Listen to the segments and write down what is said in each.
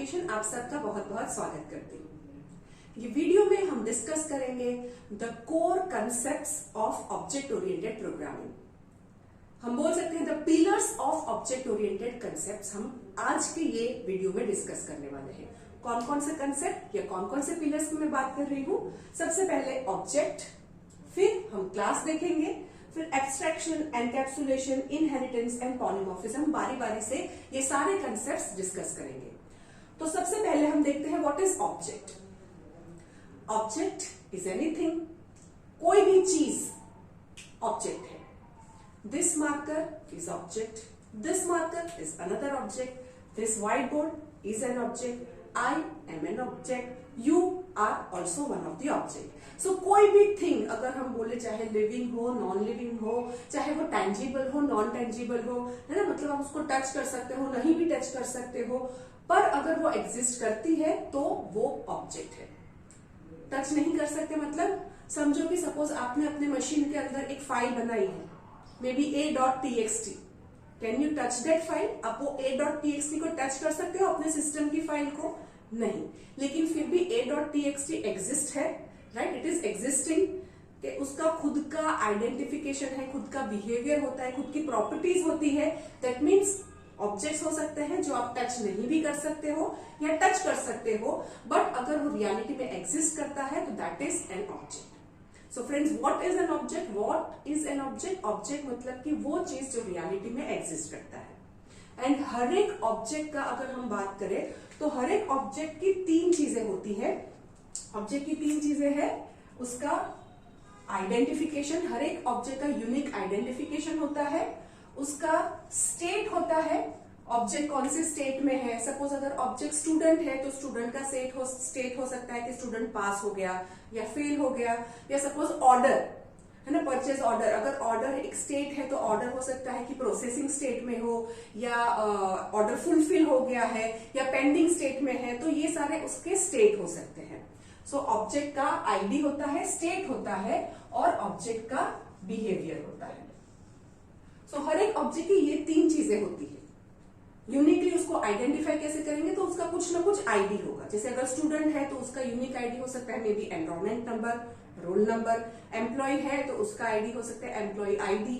Education आप सबका बहुत बहुत स्वागत करती हूँ। ये वीडियो में हम डिस्कस करेंगे the core concepts of object oriented programming. हम बोल सकते हैं the pillars of object oriented concepts हम आज के ये वीडियो में डिस्कस करने वाले हैं। कौन कौन से कंसेप्ट या कौन कौन से पिलर्स की मैं बात कर रही हूँ। सबसे पहले ऑब्जेक्ट, फिर हम क्लास देखेंगे, फिर abstraction, encapsulation, inheritance and polymorphism. बारी बारी से ये सारे कंसेप्ट्स डिस्कस करेंगे। तो सबसे पहले हम देखते हैं what is object. Object is anything, कोई भी चीज ऑब्जेक्ट है। This marker is object, this marker is another object, this white board is an object, I am an object, you are also one of the object. So कोई भी thing अगर हम बोले, चाहे लिविंग हो, नॉन लिविंग हो, चाहे वो टेंजिबल हो, नॉन टेंजिबल हो, है ना, मतलब आप उसको टच कर सकते हो, नहीं भी टच कर सकते हो, पर अगर वो एग्जिस्ट करती है तो वो ऑब्जेक्ट है। टच नहीं कर सकते मतलब समझो कि सपोज आपने अपने मशीन के अंदर एक फाइल बनाई है, may be a.txt। Can you touch that file? आप वो a.txt को टच कर सकते हो अपने सिस्टम की फाइल को? नहीं, लेकिन फिर भी a.txt एग्जिस्ट है, राइट? It is existing. उसका खुद का आइडेंटिफिकेशन है, खुद का बिहेवियर होता है, खुद की प्रॉपर्टीज होती है। दैट मीन्स ऑब्जेक्ट्स हो सकते हैं जो आप टच नहीं भी कर सकते हो या टच कर सकते हो, बट अगर वो रियलिटी में एग्जिस्ट करता है तो that is an object. So friends, what is an object? What is an object? Object मतलब कि वो चीज जो रियलिटी में एग्जिस्ट करता है। एंड हर एक ऑब्जेक्ट का अगर हम बात करें तो हर एक ऑब्जेक्ट की तीन चीजें होती है। ऑब्जेक्ट की तीन चीजें हैं। उसका आइडेंटिफिकेशन, हर एक ऑब्जेक्ट का यूनिक आइडेंटिफिकेशन होता है। उसका स्टेट होता है, ऑब्जेक्ट कौन से स्टेट में है। सपोज अगर ऑब्जेक्ट स्टूडेंट है तो स्टूडेंट का स्टेट हो सकता है कि स्टूडेंट पास हो गया या फेल हो गया। या सपोज ऑर्डर है ना, परचेज ऑर्डर, अगर ऑर्डर एक स्टेट है तो ऑर्डर हो सकता है कि प्रोसेसिंग स्टेट में हो, या ऑर्डर फुलफिल हो गया है, या पेंडिंग स्टेट में है, तो ये सारे उसके स्टेट हो सकते हैं। सो ऑब्जेक्ट का आईडी होता है, स्टेट होता है, और ऑब्जेक्ट का बिहेवियर होता है। सो हर एक ऑब्जेक्ट की ये तीन चीजें होती है। यूनिकली उसको आइडेंटिफाई कैसे करेंगे? तो उसका कुछ ना कुछ आईडी होगा। जैसे अगर स्टूडेंट है तो उसका यूनिक आईडी हो सकता है maybe enrolment number, roll number. Employ है तो उसका आईडी हो सकता है एम्प्लॉय आईडी,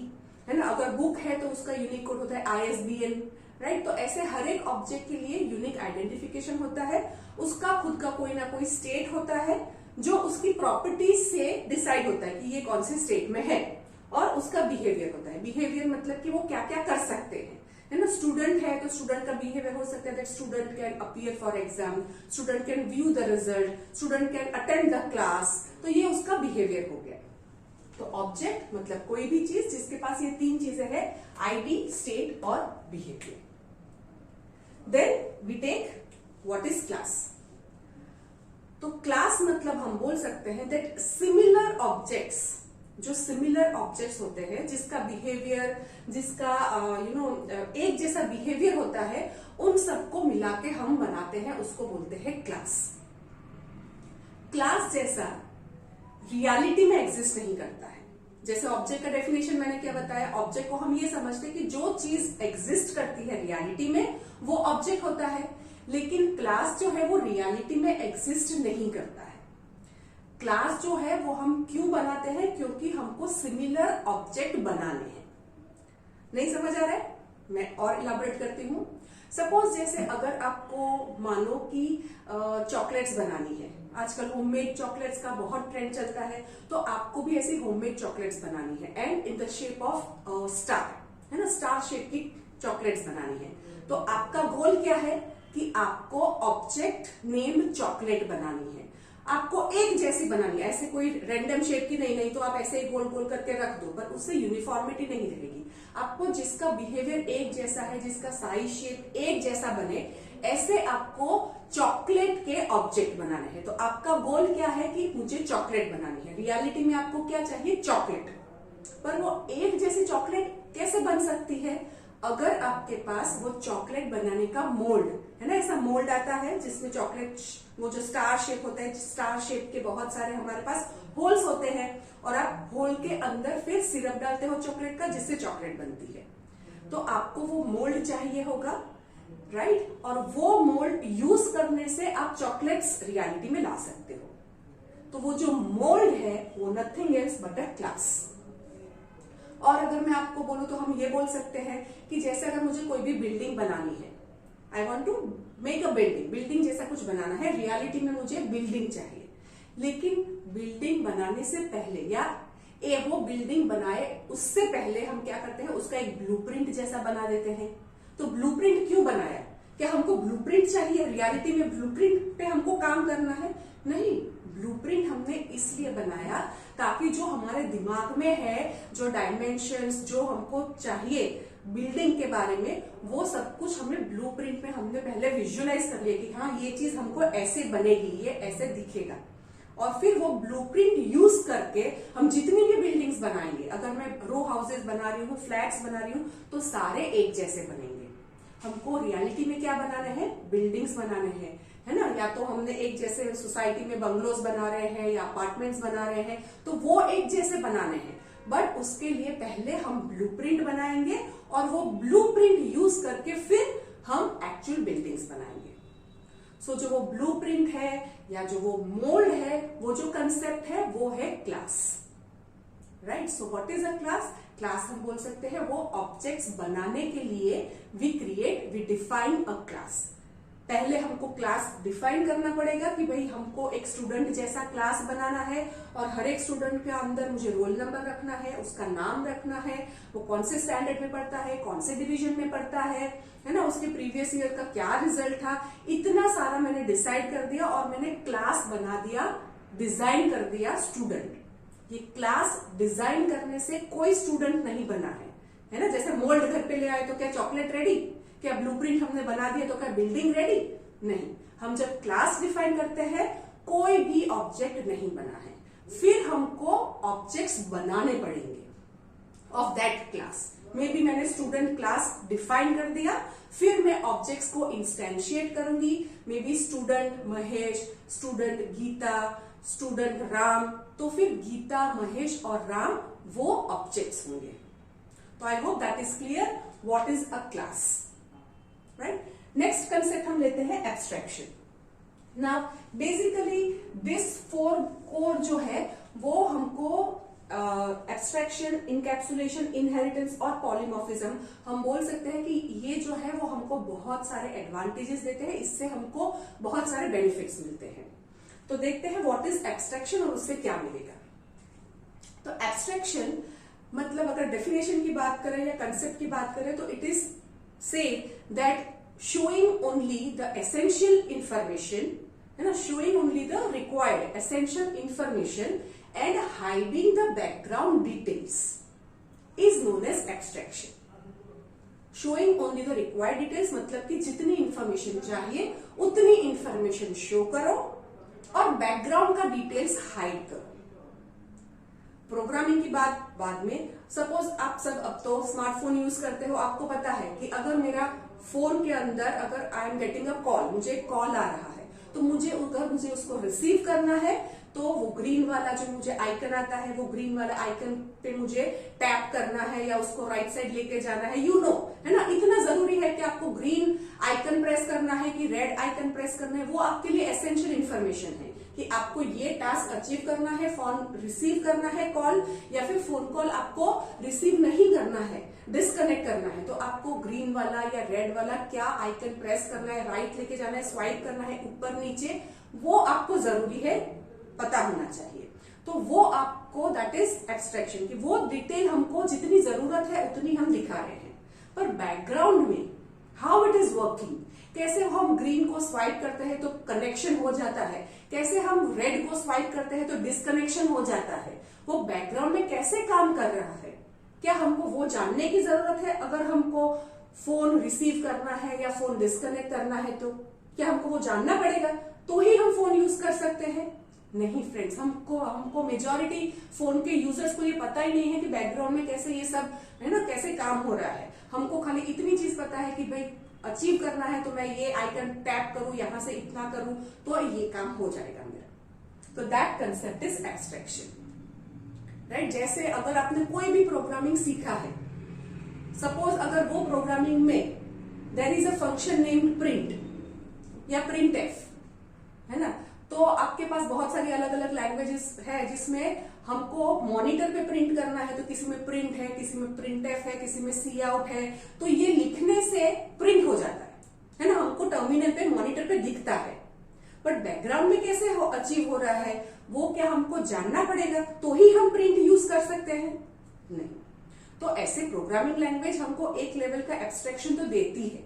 है ना। अगर बुक है तो उसका यूनिक कोड होता है ISBN, राइट। तो ऐसे हर एक ऑब्जेक्ट के लिए यूनिक आइडेंटिफिकेशन होता है। उसका खुद का कोई ना कोई स्टेट होता है जो उसकी प्रॉपर्टीज से डिसाइड होता है कि ये कौन से स्टेट में है, और उसका बिहेवियर होता है। बिहेवियर मतलब कि वो क्या क्या कर सकते हैं, है ना। स्टूडेंट है तो स्टूडेंट का बिहेवियर हो सकता है that student can appear for exam, student can view the result, student can attend the class. तो ये उसका बिहेवियर हो गया। तो ऑब्जेक्ट मतलब कोई भी चीज जिसके पास ये तीन चीजें हैं, आईडी, स्टेट और behaviour. Then we take what is class. तो क्लास मतलब हम बोल सकते हैं दैट सिमिलर ऑब्जेक्ट्स, जो सिमिलर ऑब्जेक्ट्स होते हैं, जिसका बिहेवियर, जिसका एक जैसा बिहेवियर होता है, उन सबको मिला के हम बनाते हैं, उसको बोलते हैं क्लास। क्लास जैसा रियलिटी में एग्जिस्ट नहीं करता है। जैसे ऑब्जेक्ट का डेफिनेशन मैंने क्या बताया, ऑब्जेक्ट को हम ये समझते हैं कि जो चीज एग्जिस्ट करती है रियलिटी में वो ऑब्जेक्ट होता है, लेकिन क्लास जो है वो रियलिटी में एग्जिस्ट नहीं करता है। क्लास जो है वो हम क्यों बनाते हैं? क्योंकि हमको सिमिलर ऑब्जेक्ट बनाने हैं। नहीं समझ आ रहा है? मैं और इलाबोरेट करती हूं। सपोज जैसे अगर आपको मानो कि चॉकलेट्स बनानी है, आजकल होममेड चॉकलेट्स का बहुत ट्रेंड चलता है, तो आपको भी ऐसी होममेड चॉकलेट्स बनानी है, and in the shape of star, है ना, स्टार शेप की चॉकलेट्स बनानी है। तो आपका गोल क्या है कि आपको ऑब्जेक्ट नेम्ड चॉकलेट बनानी है। आपको एक जैसी बनानी है, ऐसे कोई रैंडम शेप की नहीं तो आप ऐसे ही गोल गोल करके रख दो, पर उससे यूनिफॉर्मिटी नहीं रहेगी। आपको जिसका बिहेवियर एक जैसा है, जिसका साइज शेप एक जैसा बने, ऐसे आपको चॉकलेट के ऑब्जेक्ट बनाने हैं। तो आपका गोल क्या है कि मुझे चॉकलेट बनानी है। रियलिटी में आपको क्या चाहिए? चॉकलेट। पर वो एक जैसी चॉकलेट कैसे बन सकती है? अगर आपके पास वो चॉकलेट बनाने का मोल्ड है ना, ऐसा मोल्ड आता है जिसमें चॉकलेट, वो जो स्टार शेप होता है, स्टार शेप के बहुत सारे हमारे पास होल्स होते हैं, और आप होल के अंदर फिर सिरप डालते हो चॉकलेट का, जिससे चॉकलेट बनती है। तो आपको वो मोल्ड चाहिए होगा, राइट? और वो मोल्ड यूज करने से आप चॉकलेट्स रियलिटी में ला सकते हो। तो वो जो मोल्ड है वो nothing else but a class. और अगर मैं आपको बोलूं तो हम ये बोल सकते हैं कि जैसे अगर मुझे कोई भी बिल्डिंग बनानी है, I want to make a building जैसा कुछ बनाना है, रियलिटी में मुझे बिल्डिंग चाहिए, लेकिन बिल्डिंग बनाने से पहले या वो बिल्डिंग बनाए उससे पहले हम क्या करते हैं, उसका एक ब्लूप्रिंट जैसा बना देते हैं। तो ब्लूप्रिंट क्यों बनाया? क्या हमको ब्लूप्रिंट चाहिए? रियलिटी में ब्लूप्रिंट पे हमको काम करना है? नहीं, ब्लूप्रिंट हमने इसलिए बनाया ताकि जो हमारे दिमाग में है, जो डायमेंशंस, जो हमको चाहिए बिल्डिंग के बारे में, वो सब कुछ हमें ब्लूप्रिंट में हमने पहले विजुअलाइज कर लिया कि हाँ ये चीज हमको ऐसे बनेगी, ये ऐसे दिखेगा। और फिर वो ब्लूप्रिंट यूज करके हम जितनी भी बिल्डिंग्स बनाएंगे, अगर मैं रो हाउसेस बना रही हूँ, फ्लैट्स बना रही हूँ, तो सारे एक जैसे बनेंगे। हमको रियलिटी में क्या बनाने हैं? बिल्डिंग्स बनाने हैं, है ना? या तो हमने एक जैसे सोसाइटी में बंगलोज बना रहे हैं या अपार्टमेंट्स बना रहे हैं, तो वो एक जैसे बनाने हैं। बट उसके लिए पहले हम ब्लूप्रिंट बनाएंगे और वो ब्लूप्रिंट यूज करके फिर हम एक्चुअल बिल्डिंग्स बनाएंगे। सो जो वो ब्लूप्रिंट है या जो वो मोल्ड है, वो जो कंसेप्ट है वो है class, right? So what is a class? Class हम बोल सकते हैं वो ऑब्जेक्ट्स बनाने के लिए वी डिफाइन अ क्लास। पहले हमको क्लास डिफाइन करना पड़ेगा कि भाई हमको एक स्टूडेंट जैसा क्लास बनाना है और हर एक स्टूडेंट के अंदर मुझे रोल नंबर रखना है, उसका नाम रखना है, वो कौन से स्टैंडर्ड में पढ़ता है, कौन से डिवीजन में पढ़ता है ना, उसके प्रीवियस ईयर का क्या रिजल्ट था, इतना सारा मैंने डिसाइड कर दिया और मैंने क्लास बना दिया, डिजाइन कर दिया स्टूडेंट। ये क्लास डिजाइन करने से कोई स्टूडेंट नहीं बना है ना? जैसे मोल्ड घर पे ले आए तो क्या चॉकलेट रेडी? क्या ब्लूप्रिंट हमने बना दिया तो क्या बिल्डिंग रेडी? नहीं। हम जब क्लास डिफाइन करते हैं कोई भी ऑब्जेक्ट नहीं बना है, फिर हमको ऑब्जेक्ट्स बनाने पड़ेंगे of that class. Maybe मैंने स्टूडेंट क्लास डिफाइन कर दिया, फिर मैं ऑब्जेक्ट्स को इंस्टेंशिएट करूंगी। Maybe student Mahesh, student Geeta, student Ram, तो फिर गीता, महेश और राम वो ऑब्जेक्ट्स होंगे। तो I hope that is clear what is a class, right? Next concept हम लेते हैं abstraction. Now basically this four core जो है वो हमको एब्स्ट्रैक्शन, इनकैप्सुलेशन, इनहेरिटेंस और पॉलीमॉर्फिज्म हम बोल सकते हैं कि ये जो है वो हमको बहुत सारे एडवांटेजेस देते हैं, इससे हमको बहुत सारे बेनिफिट्स मिलते हैं। तो देखते हैं व्हाट इज एब्स्ट्रैक्शन और उससे क्या मिलेगा। तो एब्स्ट्रैक्शन मतलब अगर डेफिनेशन की बात करें या कंसेप्ट की बात करें तो it is say that showing only the essential information, है ना, showing only the required essential information and hiding the background details is known as abstraction. Showing only the required details मतलब कि जितनी इंफॉर्मेशन चाहिए उतनी इंफॉर्मेशन शो करो और background का डिटेल्स हाइड करो। प्रोग्रामिंग की बात बाद में। सपोज आप सब अब तो स्मार्टफोन यूज करते हो, आपको पता है कि अगर मेरा फोन के अंदर अगर I am getting a call, मुझे कॉल आ रहा है, तो मुझे उसको रिसीव करना है तो वो ग्रीन वाला जो मुझे आइकन आता है, वो ग्रीन वाला आइकन पे मुझे टैप करना है या उसको राइट साइड लेके जाना है, है ना? इतना जरूरी है कि आपको ग्रीन आइकन प्रेस करना है कि रेड आइकन प्रेस करना है। वो आपके लिए एसेंशियल इंफॉर्मेशन है कि आपको ये टास्क अचीव करना है, फोन रिसीव करना है कॉल, या फिर फोन कॉल आपको रिसीव नहीं करना है, डिस्कनेक्ट करना है, तो आपको ग्रीन वाला या रेड वाला क्या आइकन प्रेस करना है, राइट लेके जाना है, स्वाइप करना है ऊपर नीचे, वो आपको जरूरी है, पता होना चाहिए। तो वो आपको दैट इज एब्स्ट्रैक्शन की वो डिटेल हमको जितनी जरूरत है उतनी हम दिखा रहे हैं। पर बैकग्राउंड में हाउ इट इज वर्किंग, कैसे हम ग्रीन को स्वाइप करते हैं तो कनेक्शन हो जाता है, कैसे हम रेड को स्वाइप करते हैं तो डिस्कनेक्शन हो जाता है, वो बैकग्राउंड में कैसे काम कर रहा है, क्या हमको वो जानने की जरूरत है? अगर हमको फोन रिसीव करना है या फोन डिस्कनेक्ट करना है तो क्या हमको वो जानना पड़ेगा तो ही हम फोन यूज कर सकते हैं? नहीं फ्रेंड्स, हमको मेजॉरिटी फोन के यूजर्स को ये पता ही नहीं है कि बैकग्राउंड में कैसे ये सब, है ना, कैसे काम हो रहा है। हमको खाली इतनी चीज पता है कि भाई अचीव करना है तो मैं ये आइकन टैप करूं, यहां से इतना करूं तो ये काम हो जाएगा मेरा। तो that concept is abstraction, right? जैसे अगर आपने कोई भी प्रोग्रामिंग सीखा है, सपोज अगर वो प्रोग्रामिंग में there is a function named print या प्रिंट एफ, है ना। तो आपके पास बहुत सारी अलग अलग लैंग्वेजेस है जिसमें हमको मॉनिटर पे प्रिंट करना है, तो किसी में प्रिंट है, किसी में प्रिंट एफ है, किसी में सी आउट है, तो ये लिखने से प्रिंट हो जाता है ना, हमको टर्मिनल पे मॉनिटर पे दिखता है। बट बैकग्राउंड में कैसे अचीव हो रहा है वो क्या हमको जानना पड़ेगा, तो ही हम प्रिंट यूज कर सकते हैं? नहीं। तो ऐसे प्रोग्रामिंग लैंग्वेज हमको एक लेवल का एब्स्ट्रैक्शन तो देती है,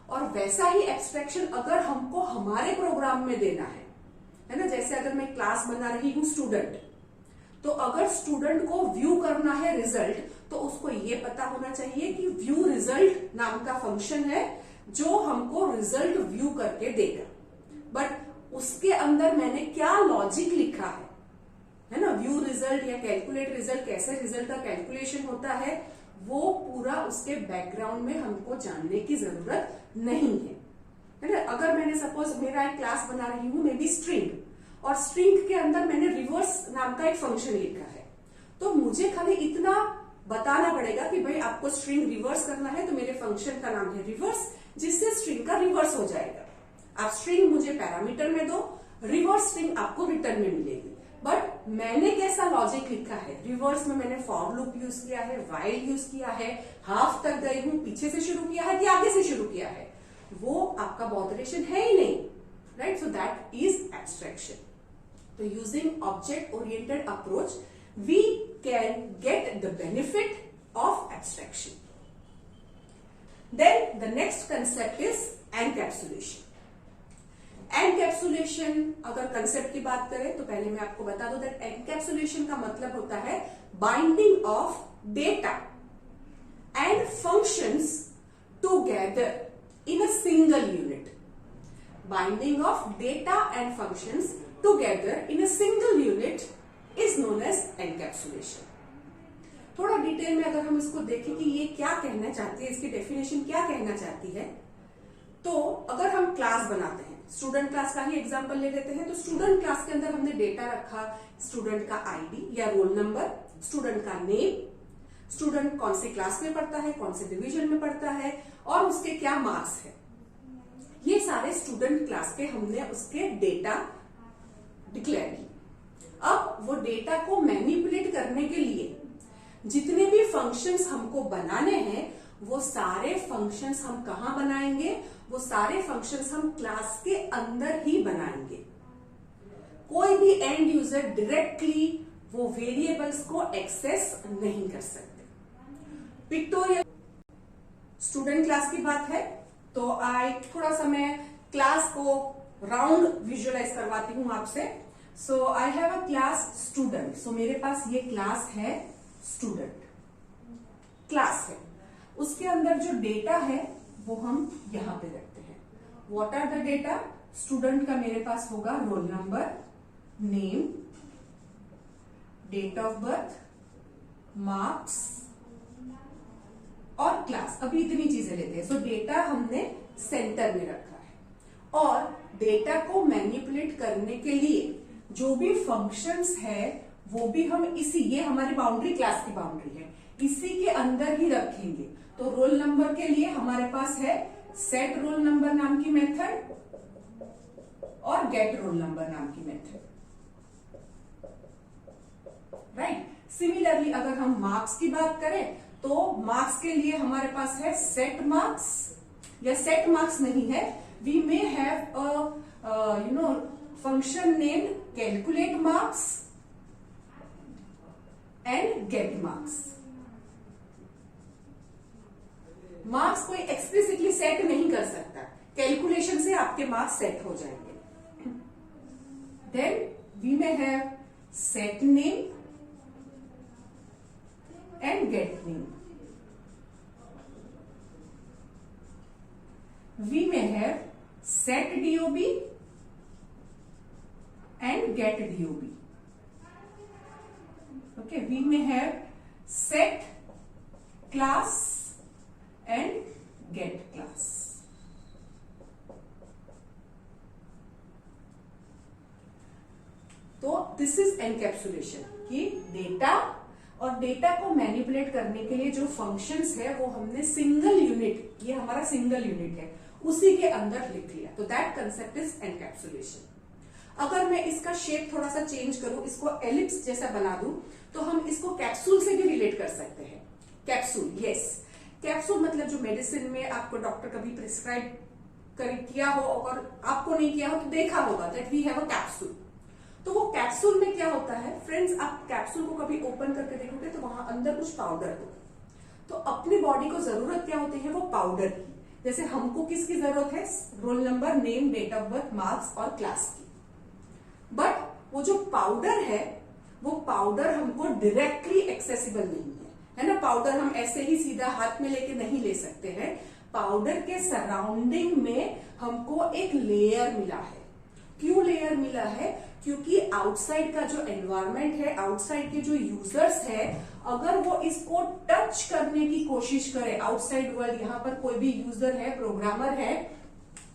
और वैसा ही एब्स्ट्रैक्शन अगर हमको हमारे प्रोग्राम में देना है ना, जैसे अगर मैं क्लास बना रही हूं स्टूडेंट, तो अगर स्टूडेंट को व्यू करना है रिजल्ट, तो उसको ये पता होना चाहिए कि व्यू रिजल्ट नाम का फंक्शन है जो हमको रिजल्ट व्यू करके देगा। बट उसके अंदर मैंने क्या लॉजिक लिखा है ना, व्यू रिजल्ट या कैलकुलेट रिजल्ट, कैसे रिजल्ट का कैलकुलेशन होता है, वो पूरा उसके बैकग्राउंड में हमको जानने की जरूरत नहीं है ना। अगर मैंने सपोज मेरा एक क्लास बना रही हूं, मे बी स्ट्रिंग, और स्ट्रिंग के अंदर मैंने रिवर्स नाम का एक फंक्शन लिखा है, तो मुझे खाली इतना बताना पड़ेगा कि भाई आपको स्ट्रिंग रिवर्स करना है, तो मेरे फंक्शन का नाम है रिवर्स, जिससे स्ट्रिंग का रिवर्स हो जाएगा। आप स्ट्रिंग मुझे पैरामीटर में दो, रिवर्स स्ट्रिंग आपको रिटर्न में मिलेगी। बट मैंने कैसा लॉजिक लिखा है, रिवर्स में मैंने फॉर लूप यूज किया है, व्हाइल यूज किया है, हाफ तक गई हूं, पीछे से शुरू किया है कि आगे से शुरू किया है, वो आपका बॉदरेशन है ही नहीं, right. So that is abstraction. तो using object oriented approach we can get the benefit of abstraction. Then the next concept is encapsulation. Encapsulation अगर कंसेप्ट की बात करें तो पहले मैं आपको बता दूं दैट एनकैप्सुलेशन का मतलब होता है binding of data and functions together in a single unit. Binding of data and functions together in a single unit is known as encapsulation. थोड़ा डिटेल में अगर हम इसको देखें कि ये क्या कहना चाहती है, इसकी डेफिनेशन क्या कहना चाहती है, तो अगर हम क्लास बनाते हैं, स्टूडेंट क्लास का ही एग्जांपल ले लेते हैं, तो स्टूडेंट क्लास के अंदर हमने डेटा रखा, स्टूडेंट का आईडी या रोल नंबर, स्टूडेंट का नेम, स्टूडेंट कौन सी क्लास में पढ़ता है, कौन से डिवीजन में पढ़ता है, और उसके क्या मार्क्स है, ये सारे स्टूडेंट क्लास के हमने उसके डेटा डिक्लेयर किए। अब वो डेटा को मैनिपुलेट करने के लिए जितने भी फंक्शंस हमको बनाने हैं, वो सारे फंक्शंस हम कहां बनाएंगे, वो सारे फंक्शंस हम क्लास के अंदर ही बनाएंगे। कोई भी एंड यूजर डायरेक्टली वो वेरिएबल्स को एक्सेस नहीं कर सकते। पिक्टोरियल स्टूडेंट क्लास की बात है, तो आई थोड़ा सा मैं क्लास को राउंड विजुअलाइज करवाती हूं आपसे। So I have a class student, so मेरे पास ये क्लास है स्टूडेंट क्लास है, उसके अंदर जो डेटा है वो हम यहां पे रखते हैं। What are the data? Student का मेरे पास होगा roll number, name, date of birth, marks और क्लास। अभी इतनी चीजें लेते हैं। सो डेटा हमने सेंटर में रखा है, और डेटा को मैनिपुलेट करने के लिए जो भी फंक्शंस है वो भी हम ये हमारी बाउंड्री क्लास की बाउंड्री है, इसी के अंदर ही रखेंगे। तो रोल नंबर के लिए हमारे पास है सेट रोल नंबर नाम की मेथड और गेट रोल नंबर नाम की मेथड, राइट। सिमिलरली अगर हम मार्क्स की बात करें, तो मार्क्स के लिए हमारे पास है सेट मार्क्स, या सेट मार्क्स नहीं है, we may have a function named calculate marks and get marks. Marks कोई एक्सप्लिसिटली सेट नहीं कर सकता, कैलकुलेशन से आपके मार्क्स सेट हो जाएंगे। Then we may have set name and get name. We may have set DOB and get DOB. Okay, we may have set class and get class. तो this is encapsulation कि data और data को manipulate करने के लिए जो functions है वो हमने सिंगल यूनिट, ये हमारा सिंगल यूनिट है, उसी के अंदर लिख लिया। तो दैट कंसेप्ट इज एनकैप्सुलेशन। अगर मैं इसका शेप थोड़ा सा चेंज करूं, इसको एलिप्स जैसा बना दूं, तो हम इसको कैप्सूल से भी रिलेट कर सकते हैं। कैप्सूल, यस, कैप्सूल मतलब जो मेडिसिन में आपको डॉक्टर कभी प्रिस्क्राइब किया हो, और आपको नहीं किया हो तो देखा होगा that we have a capsule. तो वो कैप्सूल में क्या होता है फ्रेंड्स, आप कैप्सूल को कभी ओपन करके देखोगे तो वहां अंदर कुछ पाउडर होगा। तो अपनी बॉडी को जरूरत क्या होती है, वो पाउडर की। जैसे हमको किसकी जरूरत है, roll number, name, date of birth, marks और क्लास की। बट वो जो पाउडर है, वो पाउडर हमको डायरेक्टली एक्सेसिबल नहीं है ना। पाउडर हम ऐसे ही सीधा हाथ में लेके नहीं ले सकते हैं। पाउडर के सराउंडिंग में हमको एक लेयर मिला है। क्यों लेयर मिला है, क्योंकि आउटसाइड का जो एनवायरमेंट है, आउटसाइड के जो यूजर्स है, अगर वो इसको टच करने की कोशिश करे, आउटसाइड वर्ल्ड, यहाँ पर कोई भी यूजर है, प्रोग्रामर है,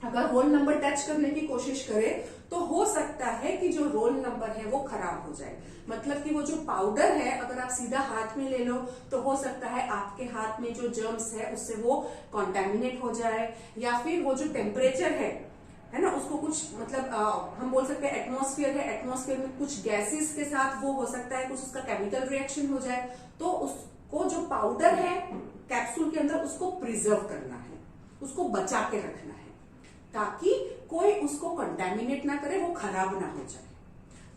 अगर रोल नंबर टच करने की कोशिश करे तो हो सकता है कि जो रोल नंबर है वो खराब हो जाए। मतलब कि वो जो पाउडर है अगर आप सीधा हाथ में ले लो तो हो सकता है आपके हाथ में जो जर्म्स है उससे वो कॉन्टेमिनेट हो जाए, या फिर वो जो टेम्परेचर है ना, उसको कुछ मतलब हम बोल सकते हैं एटमॉस्फेयर है, एटमॉस्फेयर में कुछ गैसेस के साथ वो हो सकता है कुछ उसका केमिकल रिएक्शन हो जाए। तो उसको जो पाउडर है कैप्सूल के अंदर उसको प्रिजर्व करना है, उसको बचा के रखना है, ताकि कोई उसको कंटेमिनेट ना करे, वो खराब ना हो जाए।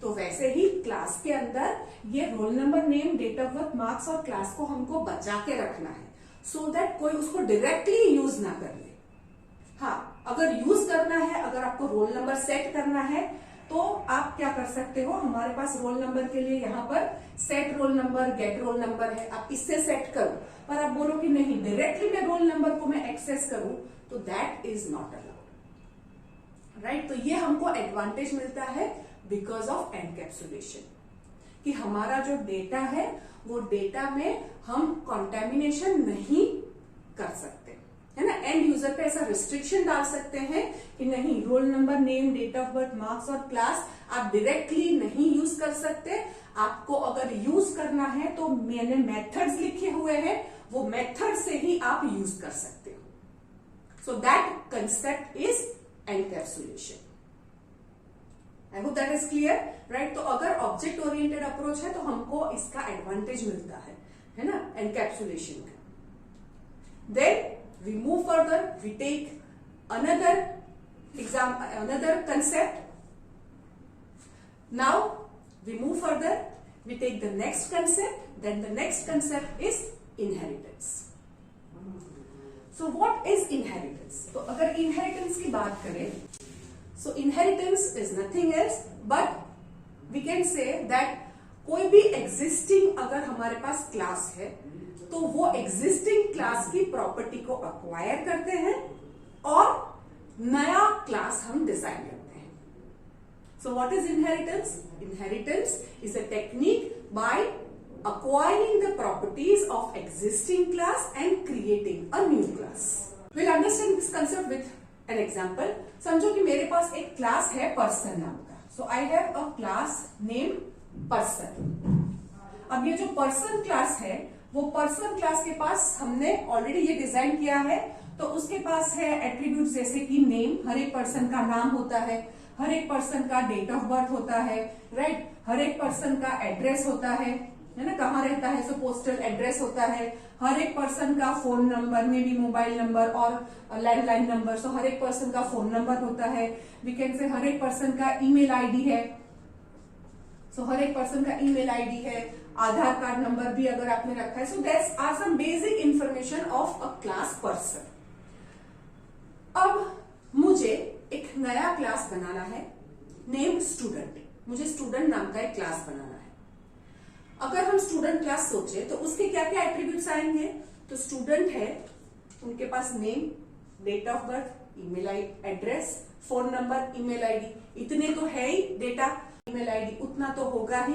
तो वैसे ही क्लास के अंदर ये roll number, name, date of birth, marks और क्लास को हमको बचा के रखना है, सो दैट कोई उसको डायरेक्टली यूज ना कर ले। हाँ, अगर यूज करना है, अगर आपको रोल नंबर सेट करना है तो आप क्या कर सकते हो, हमारे पास रोल नंबर के लिए यहाँ पर set roll number, get roll number है, आप इससे सेट करो। पर आप बोलो कि नहीं, डायरेक्टली मैं रोल नंबर को मैं एक्सेस करूं, तो that is not allowed, right. तो ये हमको एडवांटेज मिलता है बिकॉज ऑफ एनकैप्सुलेशन, कि हमारा जो डेटा है वो डेटा में हम कॉन्टेमिनेशन नहीं कर सकते, है ना। एंड यूजर पे ऐसा रिस्ट्रिक्शन डाल सकते हैं कि नहीं, roll number, name, date of birth, marks और क्लास आप डायरेक्टली नहीं यूज कर सकते। आपको अगर यूज करना है तो मैंने मेथड्स लिखे हुए हैं, वो मेथड से ही आप यूज कर सकते हो। So that concept is encapsulation. I hope that is clear, right. तो अगर ऑब्जेक्ट ओरिएंटेड अप्रोच है तो हमको इसका एडवांटेज मिलता है ना, एनकैप्सुलेशन का। Then we move further, we take another concept. Now we move further, we take the next concept, then the next concept is inheritance. So what is inheritance? तो अगर inheritance की बात करें, so inheritance is nothing else but we can say that कोई भी existing अगर हमारे पास class है तो वो एग्जिस्टिंग क्लास की प्रॉपर्टी को अक्वायर करते हैं और नया क्लास हम डिजाइन करते हैं। So what is inheritance? Inheritance is a technique by acquiring the properties of existing class and creating a new class. We'll understand this concept with an example. समझो कि मेरे पास एक क्लास है पर्सन नाम का। So I have a class named person. अब ये जो पर्सन क्लास है वो पर्सन क्लास के पास हमने ऑलरेडी ये डिजाइन किया है, तो उसके पास है एट्रीब्यूट्स जैसे कि नेम, हर एक पर्सन का नाम होता है, हर एक पर्सन का डेट ऑफ बर्थ होता है, राइट, हर एक पर्सन का एड्रेस होता है ना, कहाँ रहता है, सो पोस्टल एड्रेस होता है, हर एक पर्सन का फोन नंबर में भी मोबाइल नंबर और लैंडलाइन नंबर, सो हर एक पर्सन का फोन नंबर होता है। वी कैन से हर एक पर्सन का ईमेल आईडी है, सो हर एक पर्सन का ईमेल आईडी है, आधार कार्ड नंबर भी अगर आपने रखा है। So that's are some basic information of a class person. अब मुझे एक नया क्लास बनाना है, नेम स्टूडेंट। मुझे स्टूडेंट नाम का एक क्लास बनाना है। अगर हम स्टूडेंट क्लास सोचे तो उसके क्या क्या एट्रीब्यूट्स आएंगे? तो स्टूडेंट है, उनके पास name, date of birth, email address, phone number, email ID, इतने तो है ही डेटा, ईमेल आईडी उतना तो होगा ही।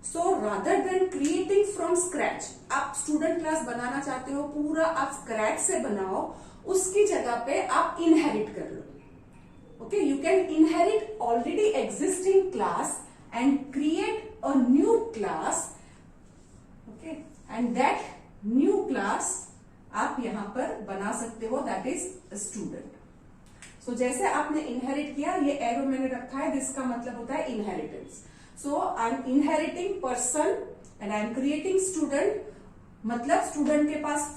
So rather than creating from scratch, आप स्टूडेंट क्लास बनाना चाहते हो, पूरा आप स्क्रैच से बनाओ, उसकी जगह पे आप इनहेरिट कर लो। Okay, you can inherit already existing class and create a new class okay, and that new class आप यहां पर बना सकते हो, दैट इज स्टूडेंट। सो जैसे आपने इनहेरिट किया, ये एरो मैंने रखा है, जिसका मतलब होता है inheritance. So I am inheriting person and I am creating student, मतलब स्टूडेंट के पास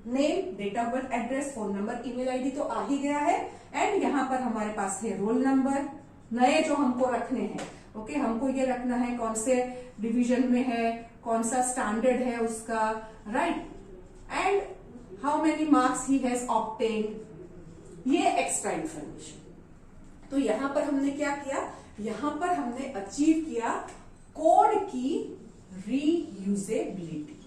name, date of birth, address, phone number, email ID तो आ ही गया है, एंड यहाँ पर हमारे पास है रोल नंबर, नए जो हमको रखने हैं। ओके, हमको ये रखना है कौन से डिवीजन में है, कौन सा स्टैंडर्ड है उसका, right, and how many marks he has obtained, ये एक्स्ट्रा इंफॉर्मेशन। तो यहां पर हमने क्या किया, यहां पर हमने अचीव किया कोड की रीयूजेबिलिटी।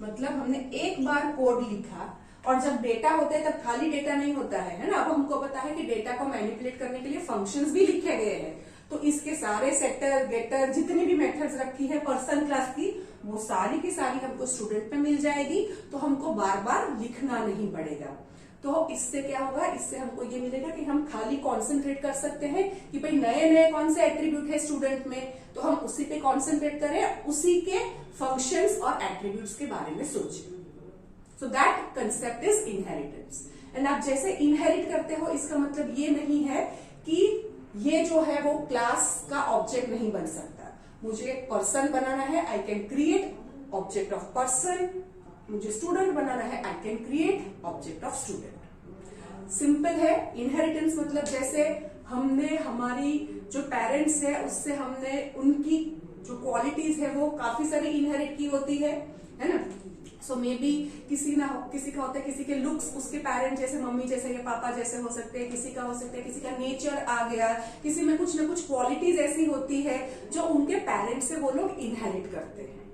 मतलब हमने एक बार कोड लिखा, और जब डेटा होता है तब खाली डेटा नहीं होता है ना। अब हमको पता है कि डेटा को मैनिपुलेट करने के लिए फंक्शंस भी लिखे गए हैं, तो इसके सारे सेटर, गेटर, जितनी भी मेथड्स रखी है पर्सन क्लास की, वो सारी की सारी हमको स्टूडेंट में मिल जाएगी, तो हमको बार बार लिखना नहीं पड़ेगा। तो इससे क्या होगा, इससे हमको ये मिलेगा कि हम खाली कॉन्सेंट्रेट कर सकते हैं कि भाई नए नए कौन से एट्रीब्यूट है स्टूडेंट में, तो हम उसी पे कॉन्सेंट्रेट करें, उसी के फंक्शंस और एट्रीब्यूट्स के बारे में सोचें। So that concept is inheritance. And आप जैसे इनहेरिट करते हो, इसका मतलब ये नहीं है कि ये जो है वो क्लास का ऑब्जेक्ट नहीं बन सकता। मुझे पर्सन बनाना है, I can create object of person. मुझे स्टूडेंट बनाना है, I can create object of student. Simple है। इनहेरिटेंस मतलब जैसे हमने हमारी जो पेरेंट्स है उससे हमने उनकी जो क्वालिटीज है वो काफी सारी इनहेरिट की होती है ना। सो मे बी किसी का होता है, किसी के लुक्स उसके पेरेंट जैसे, मम्मी जैसे या पापा जैसे हो सकते हैं, किसी का हो सकता है किसी का नेचर आ गया, किसी में कुछ ना कुछ क्वालिटीज ऐसी होती है जो उनके पेरेंट्स से वो लोग इनहेरिट करते हैं।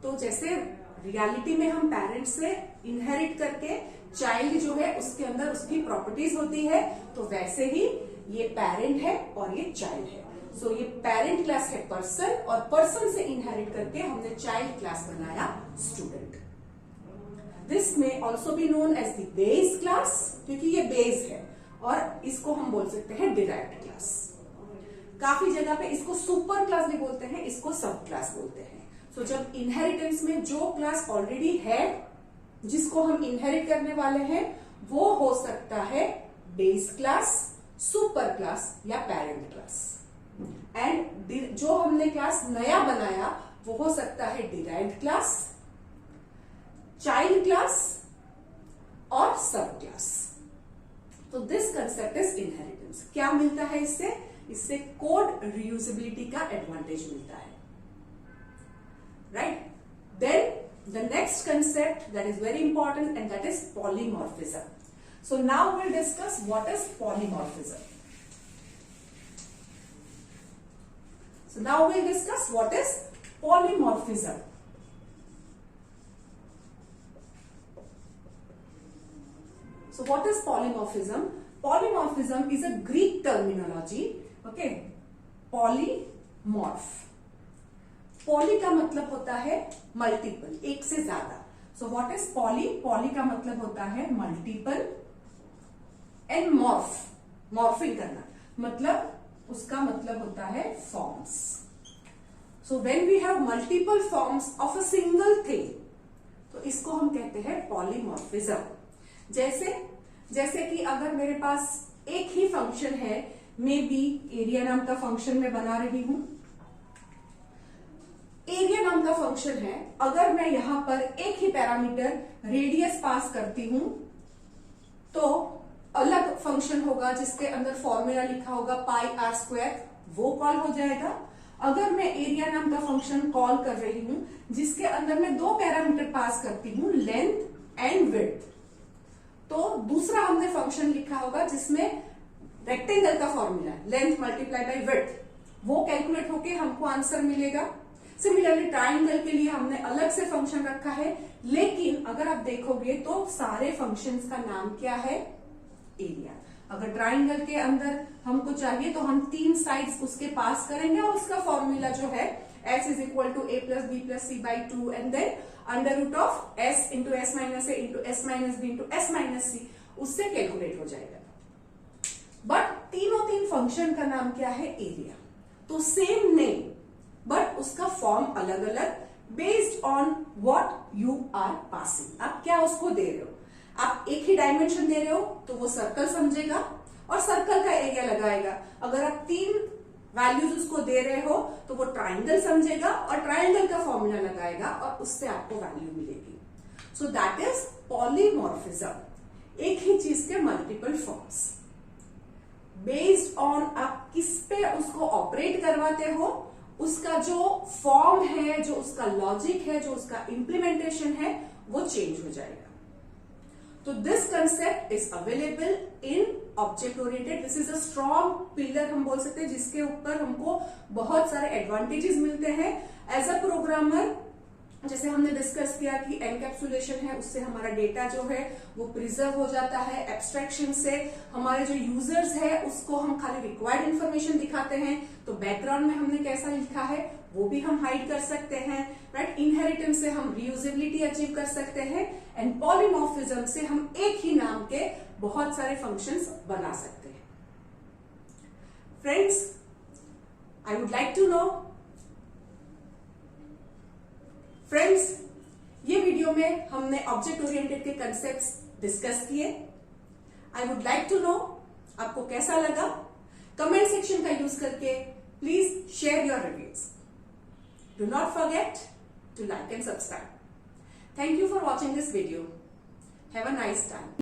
तो जैसे रियलिटी में हम पेरेंट्स से इनहेरिट करके चाइल्ड जो है उसके अंदर उसकी प्रॉपर्टीज होती है, तो वैसे ही ये पेरेंट है और ये चाइल्ड है। सो ये पेरेंट क्लास है पर्सन, और पर्सन से इनहेरिट करके हमने चाइल्ड क्लास बनाया student. This may also be known as the base class, क्योंकि ये बेस है, और इसको हम बोल सकते हैं डिराइव्ड क्लास। काफी जगह पे इसको सुपर क्लास भी बोलते हैं, इसको सब क्लास बोलते हैं। सो जब इनहेरिटेंस में जो क्लास ऑलरेडी है जिसको हम इनहेरिट करने वाले हैं, वो हो सकता है बेस क्लास, सुपर क्लास या पेरेंट क्लास। एंड जो हमने क्लास नया बनाया वो हो सकता है डिराइव्ड क्लास, चाइल्ड क्लास और सब क्लास। तो दिस कंसेप्ट इज इनहेरिटेंस। क्या मिलता है इससे? इससे कोड रीयूजेबिलिटी का एडवांटेज मिलता है, right. Then the next concept that is very important, and that is polymorphism. So now we'll discuss what is polymorphism. So now we'll discuss what is polymorphism. So what is polymorphism? Polymorphism is a Greek terminology. Okay, polymorph. Poly का मतलब होता है multiple, एक से ज्यादा। So what is poly? Poly का मतलब होता है मल्टीपल, एंड मॉर्फ, मॉर्फिंग करना, मतलब उसका मतलब होता है forms. So when we have multiple forms of a single thing, तो इसको हम कहते हैं पॉलीमॉर्फिज्म। जैसे कि अगर मेरे पास एक ही फंक्शन है, मे बी एरिया नाम का फंक्शन मैं बना रही हूं, एरिया नाम का फंक्शन है, अगर मैं यहां पर एक ही पैरामीटर रेडियस पास करती हूं तो अलग फंक्शन होगा जिसके अंदर फॉर्मूला लिखा होगा पाई आर स्क्वायर, वो कॉल हो जाएगा। अगर मैं एरिया नाम का फंक्शन कॉल कर रही हूं जिसके अंदर मैं दो पैरामीटर पास करती हूं, लेंथ एंड विड्थ, तो दूसरा हमने फंक्शन लिखा होगा जिसमें रेक्टेंगल का formula length multiply by width, वो कैलकुलेट होके हमको आंसर मिलेगा। सिमिलरली ट्राइंगल के लिए हमने अलग से फंक्शन रखा है, लेकिन अगर आप देखोगे तो सारे फंक्शंस का नाम क्या है? एरिया। अगर ट्राइंगल के अंदर हमको चाहिए तो हम तीन साइड्स उसके पास करेंगे और उसका फॉर्मूला जो है s is equal to a plus b plus c by 2 and then under root of s into s minus a into s minus b into s minus c, उससे कैलकुलेट हो जाएगा। But तीन function का नाम क्या है? Area. तो same name but उसका फॉर्म अलग अलग, based on what you are passing. आप क्या उसको दे रहे हो। आप एक ही डायमेंशन दे रहे हो तो वो सर्कल समझेगा और सर्कल का एरिया लगाएगा। अगर आप 3 वैल्यूज उसको दे रहे हो तो वो ट्राइंगल समझेगा और ट्राइंगल का फॉर्मूला लगाएगा और उससे आपको वैल्यू मिलेगी। सो दैट इज पॉलीमॉर्फिज्म, एक ही चीज के मल्टीपल फॉर्म्स। बेस्ड ऑन आप किस पे उसको ऑपरेट करवाते हो, उसका जो फॉर्म है, जो उसका लॉजिक है, जो उसका इंप्लीमेंटेशन है, वो चेंज हो जाएगा। तो this concept is available in object oriented. This is a strong pillar हम बोल सकते हैं, जिसके ऊपर हमको बहुत सारे एडवांटेजेस मिलते हैं एज अ प्रोग्रामर। जैसे हमने डिस्कस किया कि एनकैप्सुलेशन है, उससे हमारा डेटा जो है वो प्रिजर्व हो जाता है। एब्स्ट्रैक्शन से हमारे जो यूजर्स है उसको हम खाली रिक्वायर्ड इंफॉर्मेशन दिखाते हैं, तो बैकग्राउंड में हमने कैसा लिखा है वो भी हम हाइड कर सकते हैं, राइट। इनहेरिटेंस से हम रीयूजेबिलिटी अचीव कर सकते हैं एंड पॉलीमॉर्फिज्म से हम एक ही नाम के बहुत सारे फंक्शंस बना सकते हैं। Friends, I would like to know, friends, ये वीडियो में हमने ऑब्जेक्ट ओरिएंटेड के कंसेप्ट्स डिस्कस किए। I would like to know आपको कैसा लगा। कमेंट सेक्शन का यूज करके please share your reviews. Do not forget to like and subscribe. Thank you for watching this video. Have a nice time.